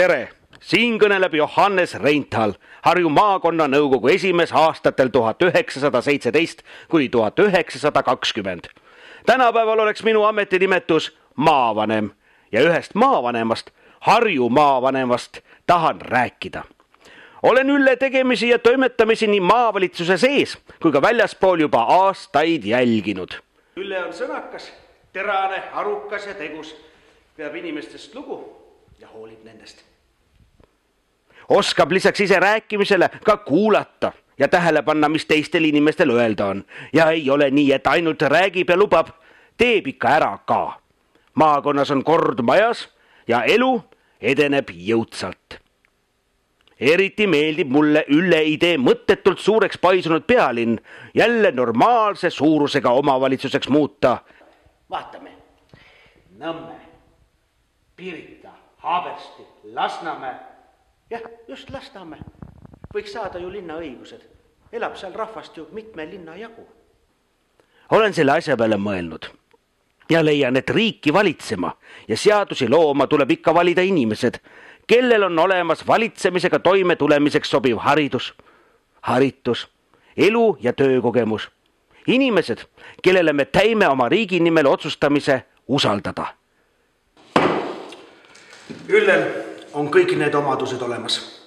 tere! Siin kõneleb Johannes Reinthal, Harju maakonna nõukogu esimees aastatel 1917 kuni 1920. Tänapäeval oleks minu ametinimetus maavanem ja ühest maavanemast, Harju maavanemast, tahan rääkida. Olen Ülle tegemisi ja toimetamisi nii maavalitsuse sees kui ka väljaspool juba aastaid jälginud. Ülle on sõnakas, terane, arukas ja tegus, peab inimestest lugu ja hoolib nendest. Oskab lisaks ise rääkimisele ka kuulata ja tähele panna, mis teistel inimestel öelda on. Ja ei ole nii, et ainult räägib ja lubab, teeb ikka ära ka. Maakonnas on kord majas ja elu edeneb jõudsalt. Eriti meeldib mulle Ülle idee mõttetult suureks paisunud pealinn jälle normaalse suurusega omavalitsuseks muuta. Vaatame. Nõmme, Pirita, Haabersti, Lasnamäe. Jah, just Lasnamäe. Võiks saada ju linna õigused. Elab seal rahvast ju mitme linna jagu. Olen selle asja peale mõelnud ja leian, et riiki valitsema ja seadusi looma tuleb ikka valida inimesed, kellel on olemas valitsemisega toime tulemiseks sobiv haridus, haritus, elu ja töökogemus. Inimesed, kellele me täime oma riigi nimel otsustamise usaldada. Üllel on kõik need omadused olemas.